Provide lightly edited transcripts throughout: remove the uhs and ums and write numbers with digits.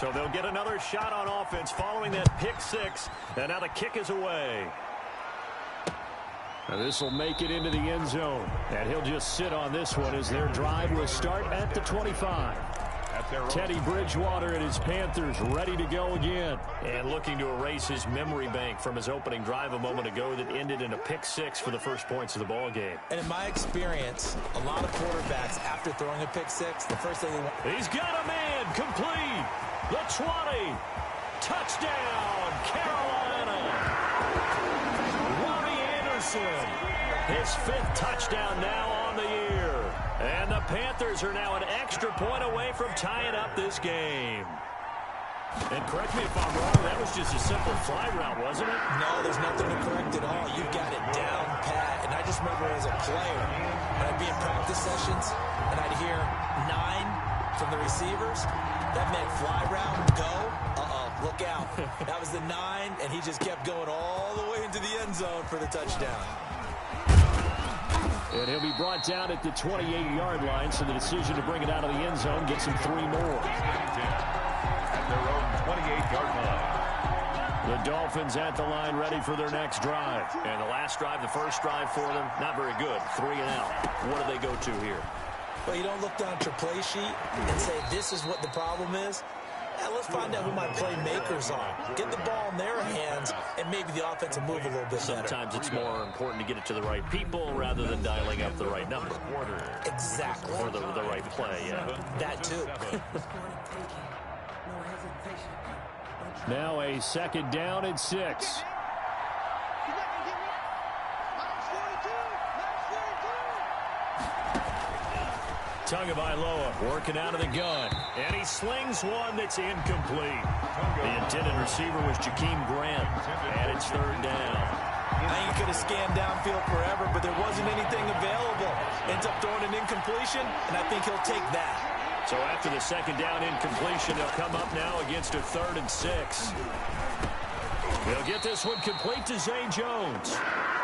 So they'll get another shot on offense following that pick six. And now the kick is away. This will make it into the end zone. And he'll just sit on this one as their drive will start at the 25. Teddy Bridgewater and his Panthers ready to go again. And looking to erase his memory bank from his opening drive a moment ago that ended in a pick six for the first points of the ball game. And in my experience, a lot of quarterbacks, after throwing a pick six, the first thing they want... He's got a man complete. The 20. Touchdown, Carolina. Robbie Anderson. His fifth touchdown now on the year. And the Panthers are now an extra point away from tying up this game. And correct me if I'm wrong, that was just a simple fly route, wasn't it? No, there's nothing to correct at all. You've got it down pat. And I just remember as a player, when I'd be in practice sessions, and I'd hear 9 from the receivers, that meant fly route, go, look out. That was the 9, and he just kept going all the way into the end zone for the touchdown. And he'll be brought down at the 28-yard line, so the decision to bring it out of the end zone gets him 3 more. At their own 28-yard line. The Dolphins at the line ready for their next drive. And the last drive, the first drive for them, not very good. 3 and out. What do they go to here? Well, you don't look down at your play sheet and say, this is what the problem is. Let's find out who my playmakers are. Get the ball in their hands, and maybe the offense will move a little bit better. Sometimes it's more important to get it to the right people rather than dialing up the right number. Exactly. Or the right play, yeah. That too. Now a second down and 6. Tagovailoa working out of the gun. And he slings one that's incomplete. The intended receiver was Jakeem Grant. And it's 3rd down. I think he could have scanned downfield forever, but there wasn't anything available. Ends up throwing an incompletion, and I think he'll take that. So after the second down incompletion, they'll come up now against a 3rd and 6. They'll get this one complete to Zay Jones.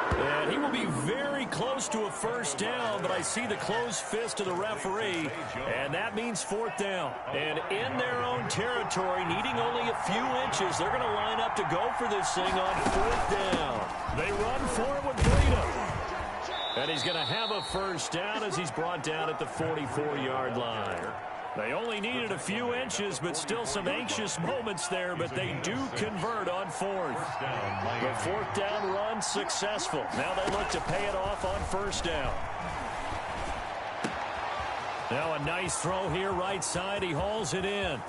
And he will be very close to a first down, but I see the closed fist of the referee, and that means 4th down. And in their own territory, needing only a few inches, they're going to line up to go for this thing on 4th down. They run for it with freedom. And he's going to have a first down as he's brought down at the 44-yard line. They only needed a few inches, but still some anxious moments there, but they do convert on 4th. The 4th down run successful. Now they look to pay it off on 1st down. Now a nice throw here right side. He hauls it in.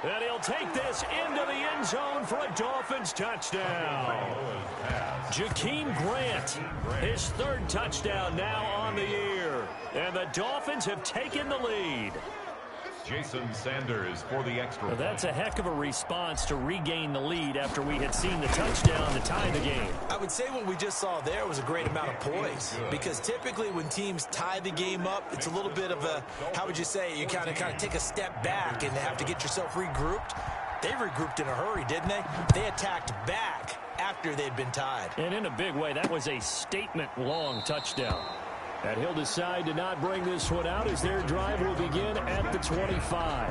And he'll take this into the end zone for a Dolphins touchdown. Jakeem Grant, his 3rd touchdown now on the year. And the Dolphins have taken the lead. Jason Sanders for the extra. Well, that's a heck of a response to regain the lead after we had seen the touchdown to tie the game. I would say what we just saw there was a great amount of poise, because typically when teams tie the game up, it's a little bit of a, how would you say, you kind of take a step back and have to get yourself regrouped. They regrouped in a hurry, didn't they? They attacked back after they'd been tied. And in a big way, that was a statement-long touchdown. And he'll decide to not bring this one out as their drive will begin at the 25.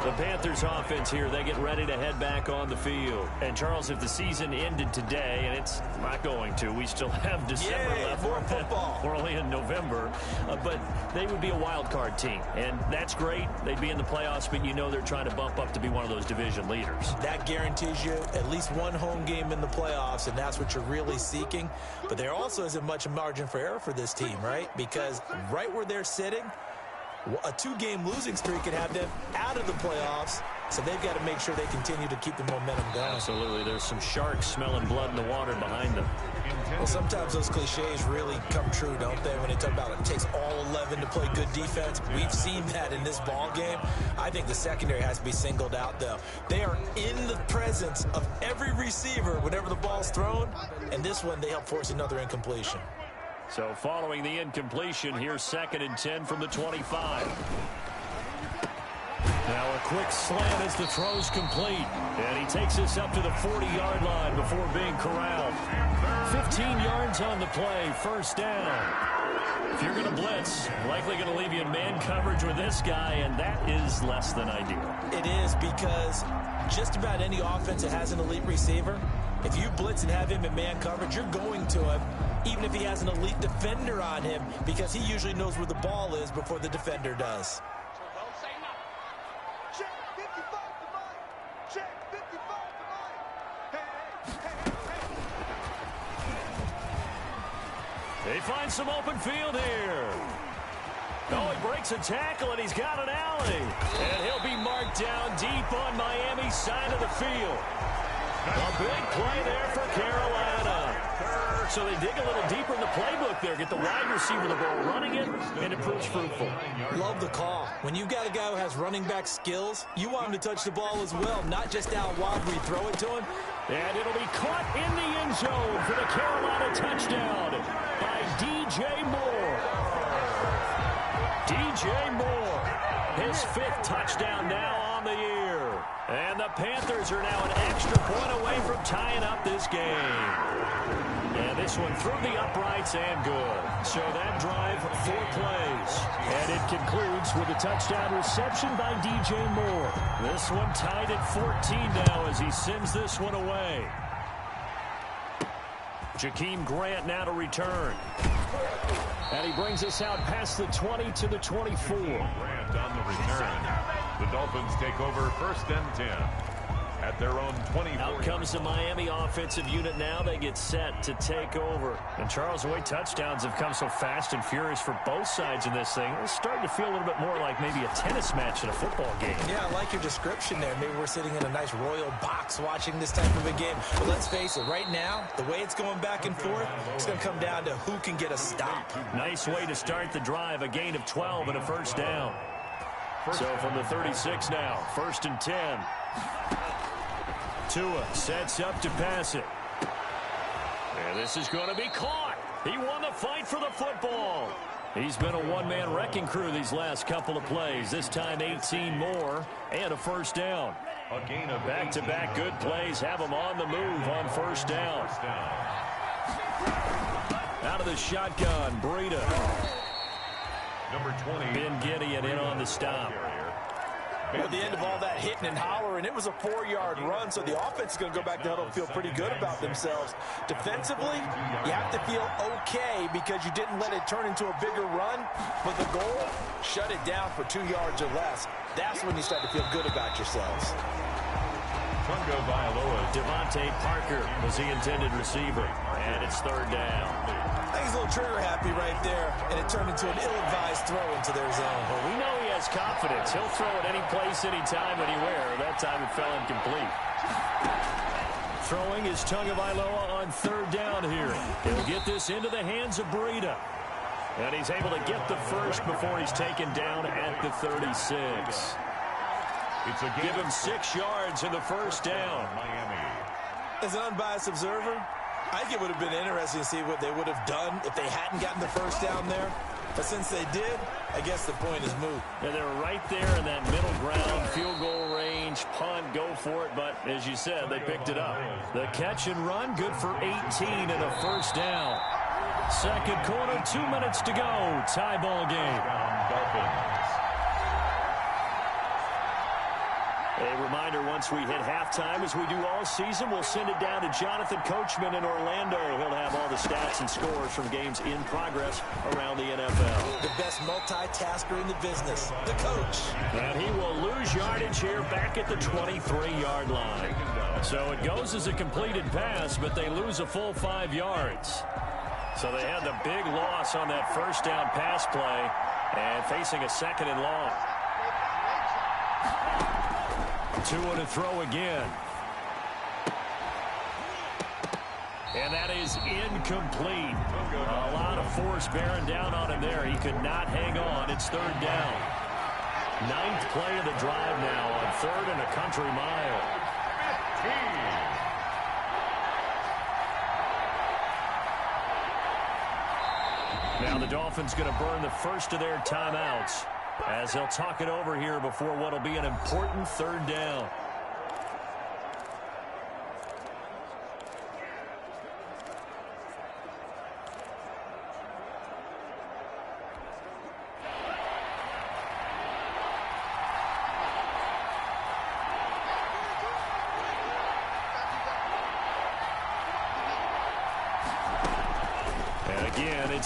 The Panthers offense here, they get ready to head back on the field. And Charles, if the season ended today, and it's not going to, we still have December left. More football. We're only in November, but they would be a wild card team. And that's great. They'd be in the playoffs, but you know they're trying to bump up to be one of those division leaders. That guarantees you at least one home game in the playoffs, and that's what you're really seeking. But there also isn't much margin for error for this team, right? Because right where they're sitting, a 2-game losing streak could have them out of the playoffs, so they've got to make sure they continue to keep the momentum going. Absolutely. There's some sharks smelling blood in the water behind them. Well, sometimes those cliches really come true, don't they, when they talk about it takes all 11 to play good defense. We've seen that in this ball game. I think the secondary has to be singled out, though. They are in the presence of every receiver whenever the ball's thrown, and this one they help force another incompletion. So following the incompletion, here's 2nd and 10 from the 25. Now a quick slant as the throw's complete. And he takes this up to the 40-yard line before being corralled. 15 yards on the play, 1st down. If you're going to blitz, likely going to leave you in man coverage with this guy, and that is less than ideal. It is, because just about any offense that has an elite receiver, if you blitz and have him in man coverage, you're going to him, even if he has an elite defender on him, because he usually knows where the ball is before the defender does. They find some open field here. Oh, he breaks a tackle, and he's got an alley. And he'll be marked down deep on Miami's side of the field. A big play there for Carolina. So they dig a little deeper in the playbook there, get the wide receiver the ball, running it, and it proves fruitful. Love the call. When you've got a guy who has running back skills, you want him to touch the ball as well, not just out wide where you throw it to him. And it'll be caught in the end zone for the Carolina touchdown by DJ Moore. DJ Moore, his 5th touchdown now on the year. And the Panthers are now an extra point away from tying up this game. And this one through the uprights and good. So that drive, 4 plays. And it concludes with a touchdown reception by DJ Moore. This one tied at 14 now as he sends this one away. Jakeem Grant now to return. And he brings us out past the 20 to the 24. Grant on the return. The Dolphins take over 1st and 10 at their own 24. Out comes the Miami offensive unit now. They get set to take over. And Charles, the way touchdowns have come so fast and furious for both sides in this thing, it's starting to feel a little bit more like maybe a tennis match in a football game. Yeah, I like your description there. Maybe we're sitting in a nice royal box watching this type of a game. But let's face it, right now, the way it's going back and forth, it's going to come down to who can get a stop. Nice way to start the drive. A gain of 12 and a 1st down. So from the 36 now, 1st and 10. Tua sets up to pass it. And this is going to be caught. He won the fight for the football. He's been a one-man wrecking crew these last couple of plays. This time 18 more and a 1st down. A gain of back-to-back good plays have him on the move on 1st down. Out of the shotgun, Breida. Number 20. Ben Gideon in on the stop. At the end of all that hitting and hollering, it was a 4-yard run, so the offense is going to go back to huddle and feel pretty good about themselves. Defensively, you have to feel okay because you didn't let it turn into a bigger run, but the goal, shut it down for 2 yards or less. That's when you start to feel good about yourselves. Tunga Vailoa. Devontae Parker was the intended receiver, and it's 3rd down. I think he's a little trigger happy right there, and it turned into an ill-advised throw into their zone. Well, we know he has confidence. He'll throw it any place, anytime, anywhere. That time it fell incomplete. Throwing is Tunga Vailoa on 3rd down here. He'll get this into the hands of Breida. And he's able to get the 1st before he's taken down at the 36. Give him 6 yards in the 1st down. Miami. As an unbiased observer, I think it would have been interesting to see what they would have done if they hadn't gotten the 1st down there. But since they did, I guess the point is moot. And they're right there in that middle ground, field goal range, punt, go for it. But as you said, they picked it up. The catch and run, good for 18 and a 1st down. 2nd quarter, 2 minutes to go. Tie ball game. Dolphins. A reminder, once we hit halftime, as we do all season, we'll send it down to Jonathan Coachman in Orlando. He'll have all the stats and scores from games in progress around the NFL. The best multitasker in the business, the coach. And he will lose yardage here back at the 23-yard line. So it goes as a completed pass, but they lose a full 5 yards. So they had the big loss on that 1st down pass play and facing a 2nd and long. Tua to throw again. And that is incomplete. A lot of force bearing down on him there. He could not hang on. It's 3rd down. 9th play of the drive now on 3rd and a country mile. Now the Dolphins going to burn the 1st of their timeouts as they'll talk it over here before what will be an important 3rd down.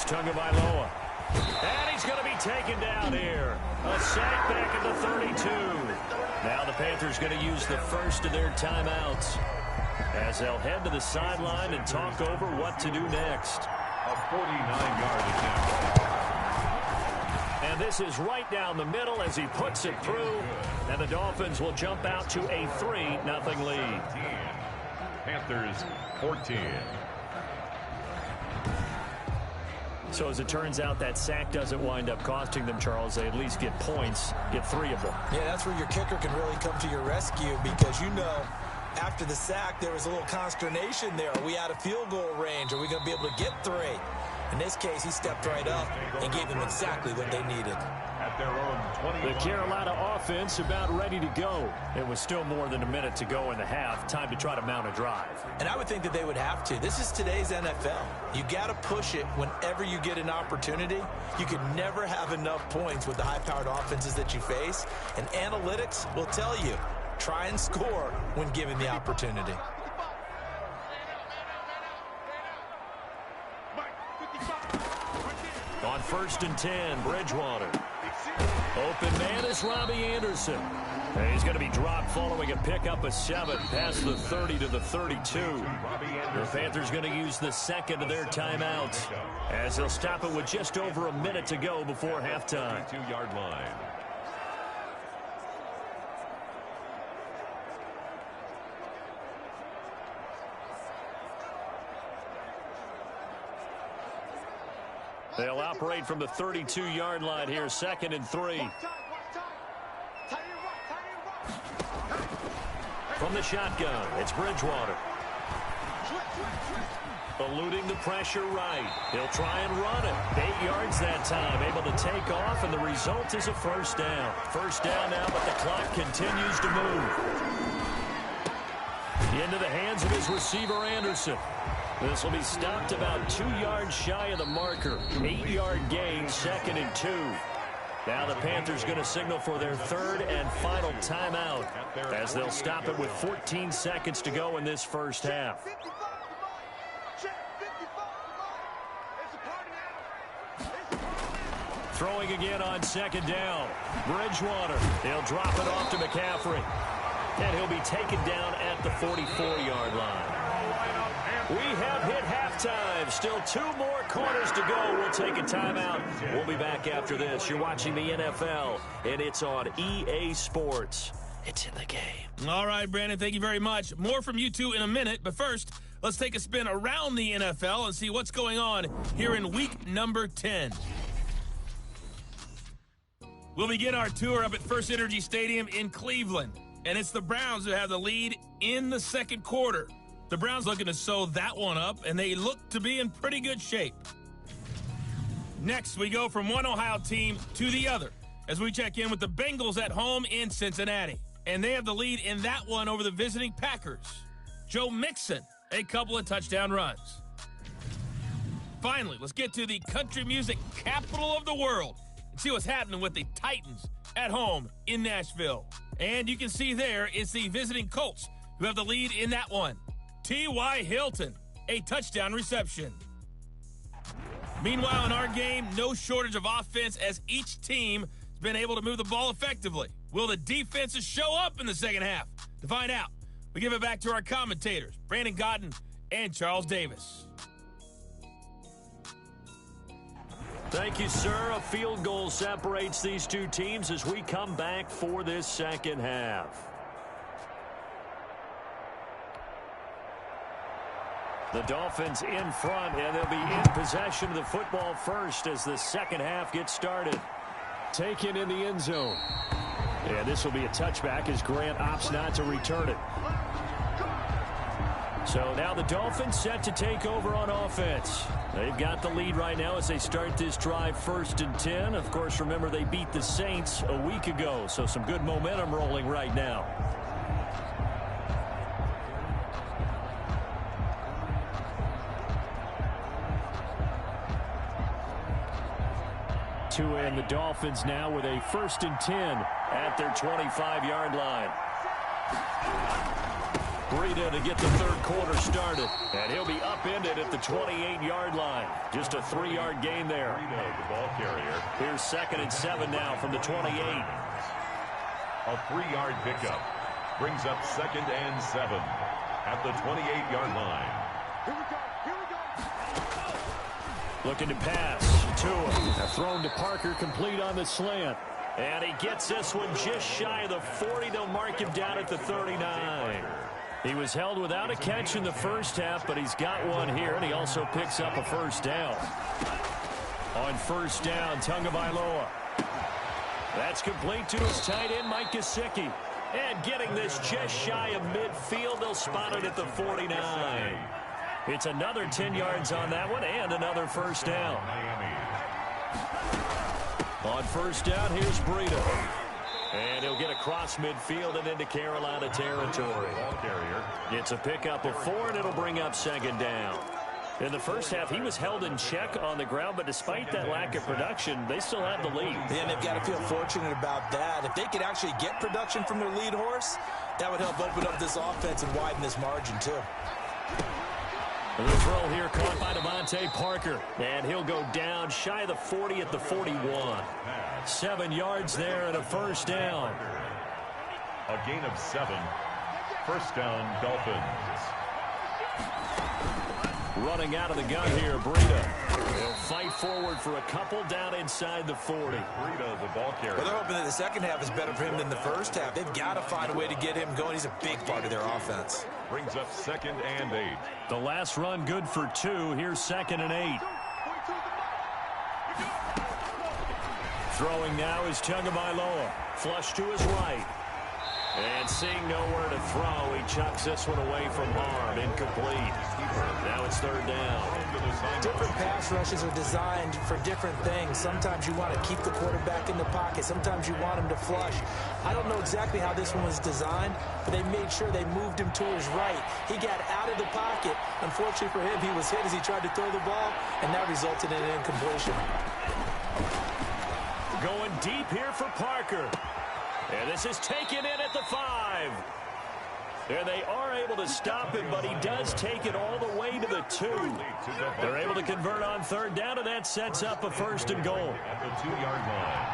It's Tagovailoa. And he's going to be taken down here. A sack back at the 32. Now the Panthers going to use the first of their timeouts as they'll head to the sideline and talk over what to do next. A 49-yard attempt. And this is right down the middle as he puts it through. And the Dolphins will jump out to a 3-0 lead. Panthers 14. So as it turns out, that sack doesn't wind up costing them, Charles. They at least get points, get 3 of them. Yeah, that's where your kicker can really come to your rescue because, you know, after the sack, there was a little consternation there. Are we out of field goal range? Are we going to be able to get 3? In this case, he stepped right up and gave them exactly what they needed. At their own 20. The Carolina offense about ready to go. It was still more than a minute to go in the half. Time to try to mount a drive. And I would think that they would have to. This is today's NFL. You got to push it whenever you get an opportunity. You can never have enough points with the high-powered offenses that you face. And analytics will tell you, try and score when given the opportunity. On 1st and 10, Bridgewater. Open man is Robbie Anderson. And he's going to be dropped following a pickup of 7 past the 30 to the 32. The Panthers going to use the second of their timeouts as they'll stop it with just over a minute to go before halftime. 32-yard line. They'll operate from the 32-yard line here, 2nd and 3. From the shotgun, it's Bridgewater. Eluding the pressure right. He'll try and run it. 8 yards that time, able to take off, and the result is a first down. First down now, but the clock continues to move. Into the hands of his receiver, Anderson. This will be stopped about 2 yards shy of the marker. 8-yard gain, 2nd and 2. Now the Panthers going to signal for their 3rd and final timeout as they'll stop it with 14 seconds to go in this first half. Throwing again on 2nd down. Bridgewater. He'll drop it off to McCaffrey. And he'll be taken down at the 44-yard line. We have hit halftime. Still 2 more quarters to go. We'll take a timeout. We'll be back after this. You're watching the NFL, and it's on EA Sports. It's in the game. All right, Brandon, thank you very much. More from you two in a minute, but first, let's take a spin around the NFL and see what's going on here in week number 10. We'll begin our tour up at First Energy Stadium in Cleveland, and it's the Browns who have the lead in the 2nd quarter. The Browns looking to sew that one up, and they look to be in pretty good shape. Next, we go from one Ohio team to the other as we check in with the Bengals at home in Cincinnati. And they have the lead in that one over the visiting Packers. Joe Mixon, a couple of touchdown runs. Finally, let's get to the country music capital of the world and see what's happening with the Titans at home in Nashville. And you can see there it's the visiting Colts who have the lead in that one. T.Y. Hilton, a touchdown reception. Meanwhile, in our game, no shortage of offense as each team has been able to move the ball effectively. Will the defenses show up in the second half? To find out, we give it back to our commentators, Brandon Godden and Charles Davis. Thank you, sir. A field goal separates these two teams as we come back for this second half. The Dolphins in front, and they'll be in possession of the football first as the second half gets started. Taken in the end zone. And this will be a touchback as Grant opts not to return it. So now the Dolphins set to take over on offense. They've got the lead right now as they start this drive 1st and 10. Of course, remember they beat the Saints a week ago, so some good momentum rolling right now. And the Dolphins now with a 1st and 10 at their 25-yard line. Breida to get the third quarter started. And he'll be upended at the 28-yard line. Just a 3-yard gain there. Breida, the ball carrier. Here's 2nd and 7 now from the 28. A 3-yard pickup brings up 2nd and 7 at the 28-yard line. Looking to pass. Tua. Thrown to Parker, complete on the slant. And he gets this one just shy of the 40. They'll mark him down at the 39. He was held without a catch in the first half, but he's got one here, and he also picks up a first down. On first down, Tagovailoa. That's complete to his tight end, Mike Gesicki. And getting this just shy of midfield, they'll spot it at the 49. It's another 10 yards on that one, and another first down. On first down, here's Breida. And he'll get across midfield and into Carolina territory. It's a pickup of 4, and it'll bring up 2nd down. In the first half, he was held in check on the ground, but despite that lack of production, they still have the lead. Yeah, and they've got to feel fortunate about that. If they could actually get production from their lead horse, that would help open up this offense and widen this margin, too. The throw here caught by Devontae Parker, and he'll go down shy of the 40 at the 41. 7 yards there and a first down. A gain of 7. First down, Dolphins. Running out of the gun here, Breida. They'll fight forward for a couple down inside the 40. Breida, the ball carrier. Well, they're hoping that the second half is better for him than the first half. They've got to find a way to get him going. He's a big part of their offense. Brings up 2nd and 8. The last run good for 2. Here's 2nd and 8. Throwing now is Tagovailoa. Flush to his right. And seeing nowhere to throw, he chucks this one away from harm. Incomplete. Now it's 3rd down. Different pass rushes are designed for different things. Sometimes you want to keep the quarterback in the pocket. Sometimes you want him to flush. I don't know exactly how this one was designed, but they made sure they moved him to his right. He got out of the pocket. Unfortunately for him, he was hit as he tried to throw the ball, and that resulted in an incompletion. Going deep here for Parker. And this is taken in at the 5. And they are able to stop him, but he does take it all the way to the 2. They're able to convert on 3rd down, and that sets up a 1st and goal. At the 2-yard line.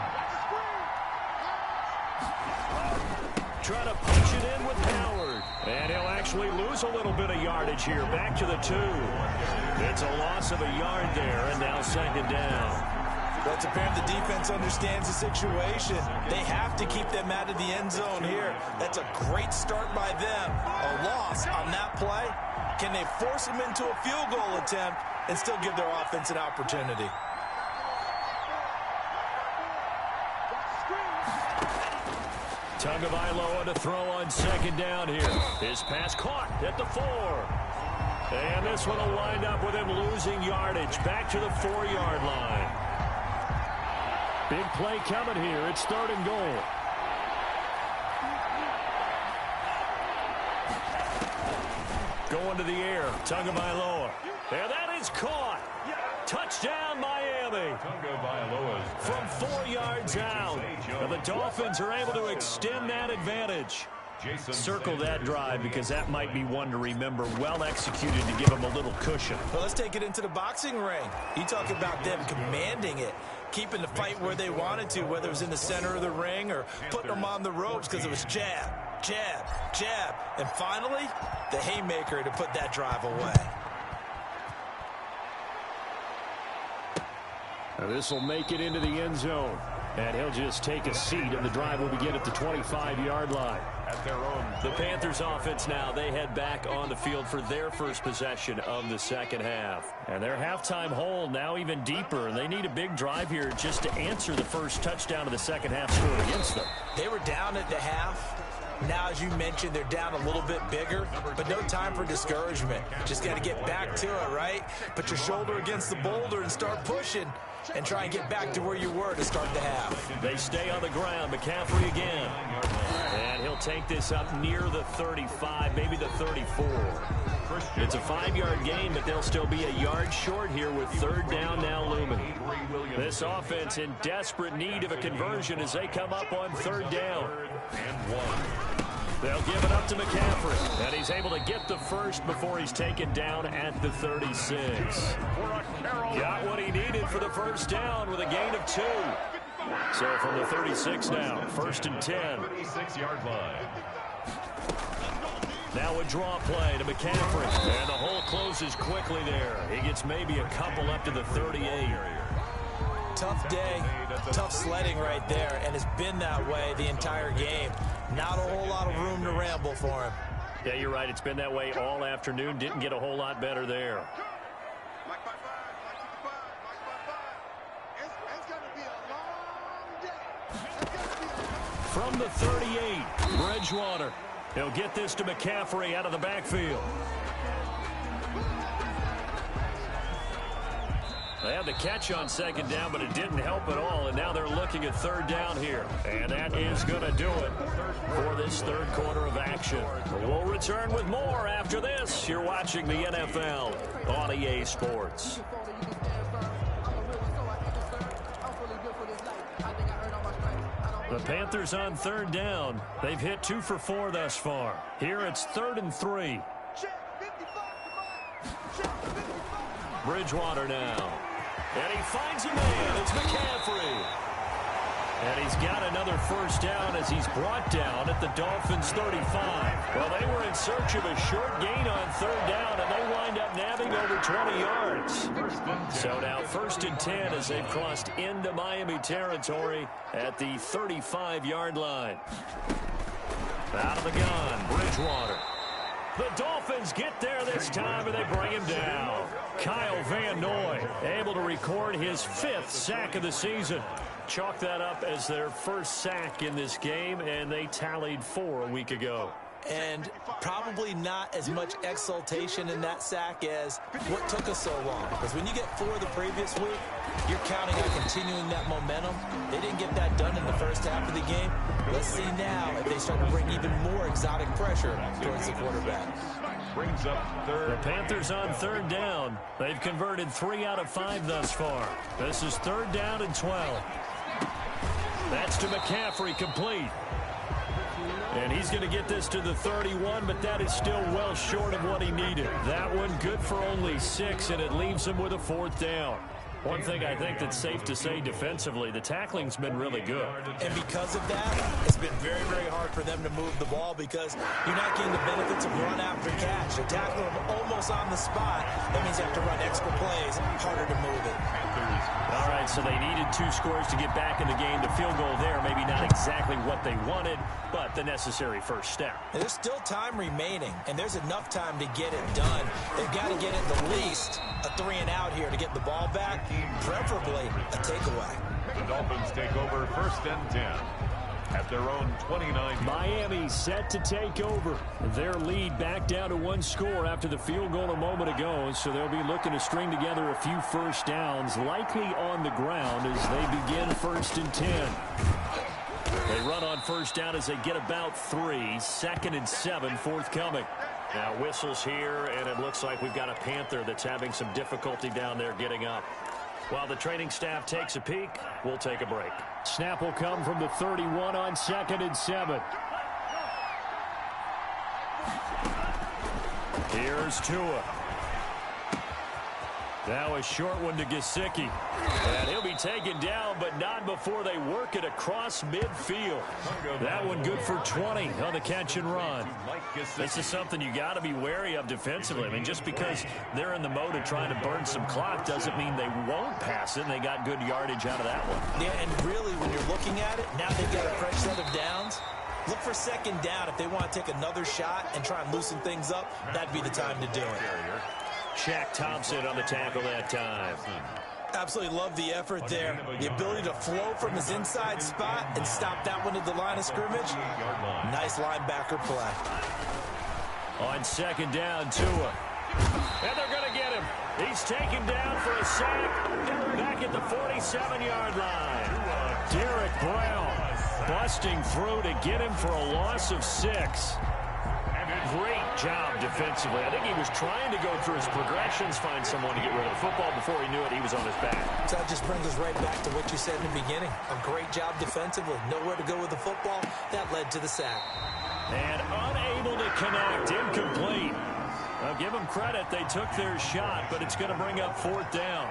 Trying to punch it in with Howard. And he'll actually lose a little bit of yardage here. Back to the 2. It's a loss of a yard there, and now 2nd down. Well, it's apparent the defense understands the situation. They have to keep them out of the end zone here. That's a great start by them. A loss on that play. Can they force them into a field goal attempt and still give their offense an opportunity? Tagovailoa to throw on 2nd down here. His pass caught at the 4. And this one will wind up with him losing yardage. Back to the 4-yard line. Big play coming here. It's 3rd and goal. Going to the air. Tagovailoa. And that is caught. Touchdown, Miami. From 4 yards out. And the Dolphins are able to extend that advantage. Circle that drive because that might be one to remember. Well executed to give them a little cushion. Well, let's take it into the boxing ring. You talk about them commanding it, keeping the fight where they wanted to, whether it was in the center of the ring or putting them on the ropes because it was jab, jab, jab. And finally, the haymaker to put that drive away. Now this will make it into the end zone. And he'll just take a seat, and the drive will begin at the 25-yard line. At their own. The Panthers offense now, they head back on the field for their first possession of the second half. And their halftime hole now even deeper, and they need a big drive here just to answer the first touchdown of the second half scored against them. They were down at the half. Now, as you mentioned, they're down a little bit bigger, but no time for discouragement. Just got to get back to it, right? Put your shoulder against the boulder and start pushing and try and get back to where you were to start the half. They stay on the ground. McCaffrey again. And he'll take this up near the 35, maybe the 34. It's a 5-yard gain, but they'll still be a yard short here with 3rd down now looming. This offense in desperate need of a conversion as they come up on 3rd down. And 1. They'll give it up to McCaffrey, and he's able to get the first before he's taken down at the 36. Got what he needed for the first down with a gain of 2. So from the 36 now, 1st and 10. 36-yard line. Now a draw play to McCaffrey, and the hole closes quickly there. He gets maybe a couple up to the 38. Tough day, tough sledding right there, and it's been that way the entire game. Not a whole lot of room to ramble for him. Yeah, you're right. It's been that way all afternoon. Didn't get a whole lot better there. From the 38, Bridgewater. He'll get this to McCaffrey out of the backfield. They had the catch on 2nd down, but it didn't help at all, and now they're looking at 3rd down here. And that is going to do it for this 3rd quarter of action. We'll return with more after this. You're watching the NFL on EA Sports. The Panthers on 3rd down. They've hit 2 for 4 thus far. Here it's 3rd and 3. Bridgewater now. And he finds a man. It's McCaffrey. And he's got another first down as he's brought down at the Dolphins' 35. Well, they were in search of a short gain on 3rd down, and they wind up nabbing over 20 yards. So now 1st and 10 as they've crossed into Miami territory at the 35-yard line. Out of the gun, Bridgewater. The Dolphins get there this time, and they bring him down. Kyle Van Noy able to record his 5th sack of the season. Chalk that up as their first sack in this game, and they tallied 4 a week ago. And probably not as much exultation in that sack as what took us so long. Because when you get 4 the previous week, you're counting on continuing that momentum. They didn't get that done in the first half of the game. Let's see now if they start to bring even more exotic pressure towards the quarterback. Brings up 3rd. The Panthers on 3rd down. They've converted 3 out of 5 thus far. This is 3rd down and 12. That's to McCaffrey, complete. And he's going to get this to the 31, but that is still well short of what he needed. That one good for only 6, and it leaves him with a 4th down. One thing I think that's safe to say defensively, the tackling's been really good. And because of that, it's been very, very hard for them to move the ball because you're not getting the benefits of run after catch. They're tackling them almost on the spot. That means you have to run extra plays, harder to move it. All right, so they needed 2 scores to get back in the game. The field goal there, maybe not exactly what they wanted, but the necessary first step. And there's still time remaining, and there's enough time to get it done. They've got to get at the least a 3 and out here to get the ball back, preferably a takeaway. The Dolphins take over 1st and 10 at their own 29. Miami set to take over. Their lead back down to 1 score after the field goal a moment ago, so they'll be looking to string together a few first downs, likely on the ground as they begin 1st and 10. They run on first down as they get about 3. 2nd and 7 forthcoming. Now whistles here, and it looks like we've got a Panther that's having some difficulty down there getting up. While the training staff takes a peek, we'll take a break. Snap will come from the 31 on 2nd and 7. Here's Tua. Now a short one to Gesicki. And he'll be taken down, but not before they work it across midfield. That one good for 20 on the catch and run. This is something you got to be wary of defensively. I mean, just because they're in the mode of trying to burn some clock doesn't mean they won't pass it, and they got good yardage out of that one. Yeah, and really, when you're looking at it, now they've got a fresh set of downs. Look for 2nd down. If they want to take another shot and try and loosen things up, that'd be the time to do it. Shaq Thompson on the tackle that time. Absolutely love the effort there. The ability to flow from his inside spot and stop that one at the line of scrimmage. Nice linebacker play. On 2nd down, Tua. And they're going to get him. He's taken down for a sack back at the 47-yard line. Derek Brown busting through to get him for a loss of 6. Great job defensively. I think he was trying to go through his progressions, find someone to get rid of the football. Before he knew it, he was on his back. So that just brings us right back to what you said in the beginning. A great job defensively. Nowhere to go with the football. That led to the sack. And unable to connect. Incomplete. Now, give them credit. They took their shot, but it's going to bring up 4th down.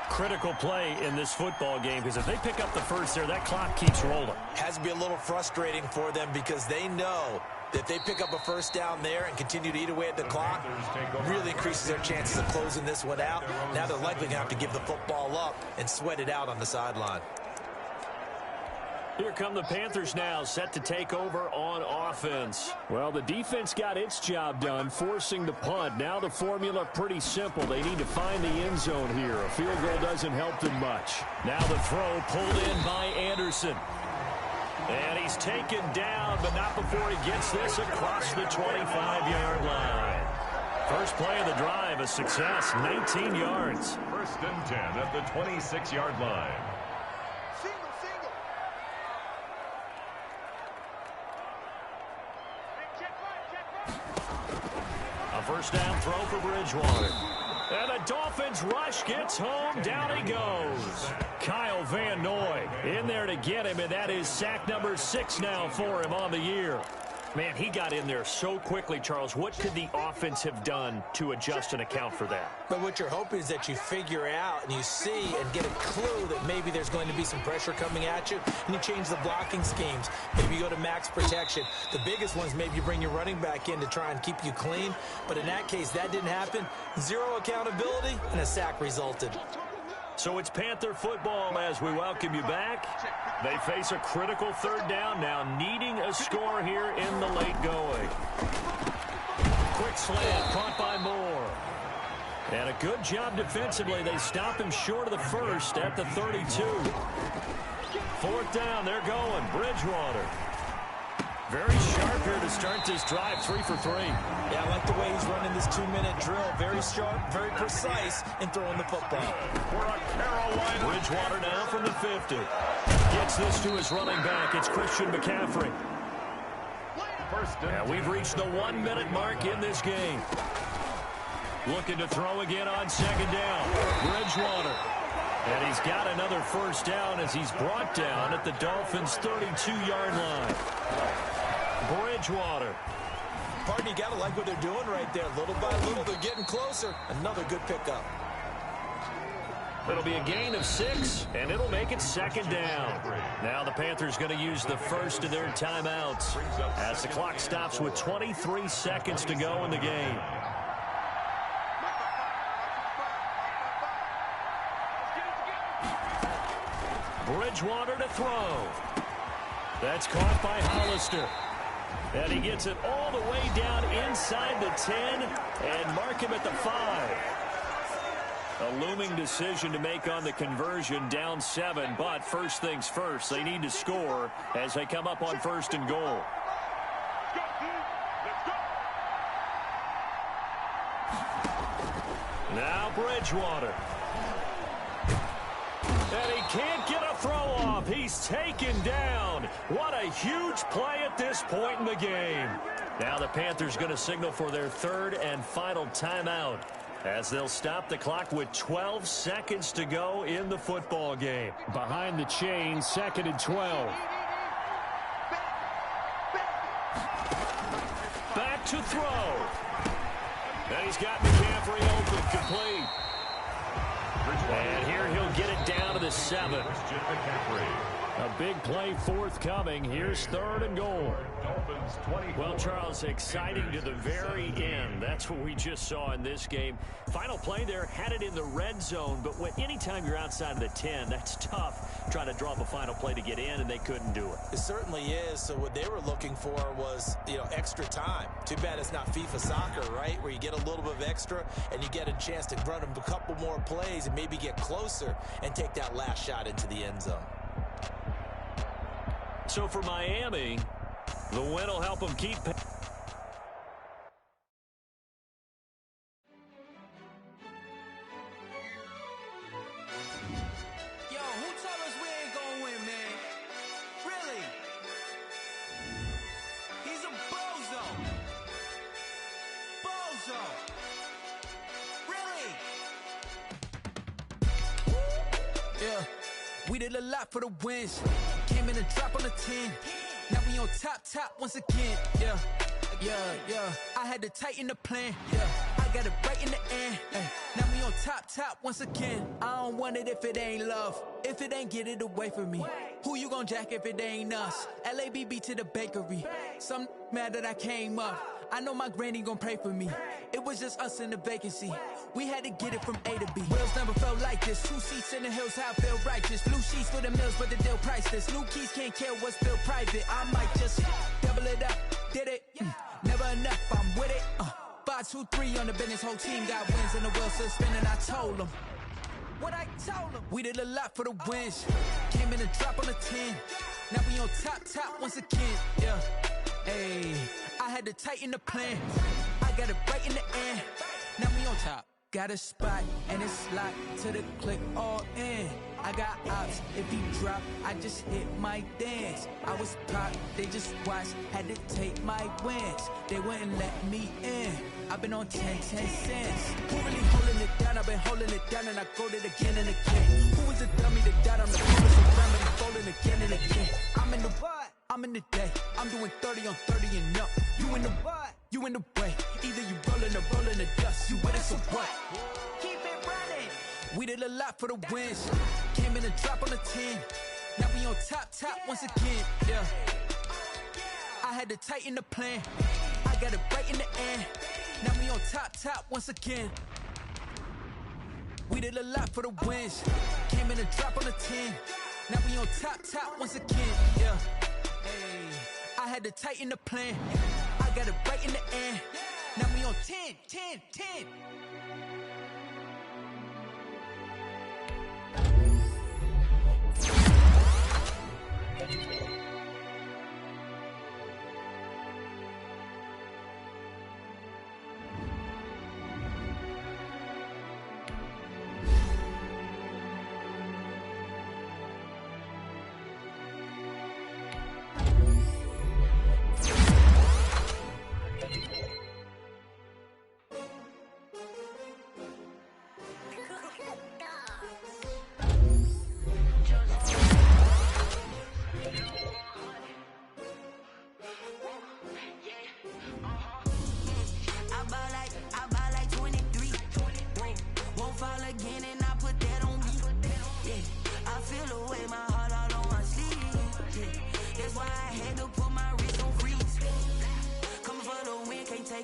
Critical play in this football game, because if they pick up the first there, that clock keeps rolling. Has to be a little frustrating for them because they know that they pick up a first down there and continue to eat away at the clock, really increases their chances of closing this one out. Now they're likely going to have to give the football up and sweat it out on the sideline. Here come the Panthers now, set to take over on offense. Well, the defense got its job done, forcing the punt. Now the formula pretty simple. They need to find the end zone here. A field goal doesn't help them much. Now the throw pulled in by Anderson. And he's taken down, but not before he gets this across the 25-yard line. First play of the drive, a success, 19 yards. 1st and 10 at the 26-yard line. A first down throw for Bridgewater. And the Dolphins rush gets home. Down he goes. Kyle Van Noy in there to get him, and that is sack number 6 now for him on the year. Man, he got in there so quickly, Charles. What could the offense have done to adjust and account for that? But what you're hoping is that you figure out and you see and get a clue that maybe there's going to be some pressure coming at you, and you change the blocking schemes. Maybe you go to max protection. The biggest ones, maybe you bring your running back in to try and keep you clean. But in that case, that didn't happen. Zero accountability, and a sack resulted. So it's Panther football as we welcome you back. They face a critical 3rd down now, needing a score here in the late going. Quick slant, caught by Moore. And a good job defensively. They stop him short of the first at the 32. 4th down, they're going. Bridgewater. Very sharp here to start this drive, 3 for 3. Yeah, I like the way he's running this 2-minute drill. Very sharp, very precise in throwing the football. For a Carolina. Bridgewater now from the 50. Gets this to his running back. It's Christian McCaffrey. And we've reached the 1-minute mark in this game. Looking to throw again on 2nd down. Bridgewater. And he's got another first down as he's brought down at the Dolphins' 32-yard line. Bridgewater. Pardon, you got to like what they're doing right there. Little by little, they're getting closer. Another good pickup. It'll be a gain of 6, and it'll make it 2nd down. Now the Panthers going to use the first of their timeouts as the clock stops with 23 seconds to go in the game. Bridgewater to throw. That's caught by Hollister. And he gets it all the way down inside the 10 and mark him at the 5. A looming decision to make on the conversion, down 7, but first things first, they need to score as they come up on 1st and goal. Now Bridgewater. And he can't get a throw off. He's taken down. What a huge play at this point in the game. Now the Panthers going to signal for their 3rd and final timeout as they'll stop the clock with 12 seconds to go in the football game. Behind the chain, 2nd and 12. Back to throw. And he's got McCaffrey open, complete. And here he'll get it down to the 7. A big play forthcoming. Here's 3rd and goal. Well, Charles, exciting to the very end. That's what we just saw in this game. Final play there, had it in the red zone, but anytime you're outside of the 10, that's tough trying to draw up a final play to get in, and they couldn't do it. It certainly is. So what they were looking for was, extra time. Too bad it's not FIFA soccer, right, where you get a little bit of extra and you get a chance to run a couple more plays and maybe get closer and take that last shot into the end zone. So for Miami, the win will help them keep. Yo, who told us we ain't gonna win, man? Really? He's a bozo. Bozo. Really? Yeah. We did a lot for the wins. Came in and dropped on the 10. Now we on top once again. Yeah. I had to tighten the plan. Yeah. I got it right in the end. Ay. Now we on top once again. I don't want it if it ain't love. If it ain't, get it away from me. Who you gon' jack if it ain't us? LABB to the bakery. Some mad that I came up. I know my granny gon' pray for me. It was just us in the vacancy. We had to get it from A to B. Wheels never felt like this. 2 seats in the hills, how I feel righteous. Blue sheets for the mills, but the deal priceless. New keys can't care what's built private. I might just double it up. Did it? Never enough, I'm with it. 5, 2, 3 on the business. Whole team got wins and the wheels still spinning. I told them what I told them. We did a lot for the wins. Came in and drop on the 10. Now we on top once again. Yeah. Hey, I had to tighten the plan. I got it right in the end. Now we on top. Got a spot and it's locked to the click all in. I got ops, if he drop, I just hit my dance. I was pop, they just watched, had to take my wins. They wouldn't let me in. I've been on 10 cents. Who really holding it down? I've been holding it down and I go it again and again. Who was the dummy that died on the floor? So but I'm folding again and again. I'm in the what? I'm in the day. I'm doing 30 on 30 and up. You in the what? You in the way. Either you rolling or rolling the dust. You with it, so what? Keep it running. We did a lot for the wins. Came in and drop on the 10. Now we on top once again. Yeah. I had to tighten the plan. I got it right in the end. Now we on top once again. We did a lot for the wins. Came in and drop on the 10. Now we on top once again. Yeah. Hey, I had to tighten the plan. I got it right in the end. Now we on 10.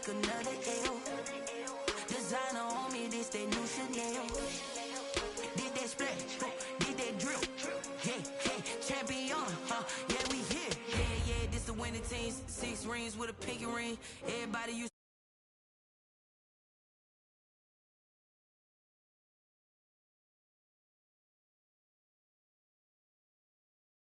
Another L. Designer on me, this that new Chanel. Did that splash, did that drill. Yeah, champion, yeah, we here. Yeah, this the winning team. 6 rings with a pinky ring. Everybody used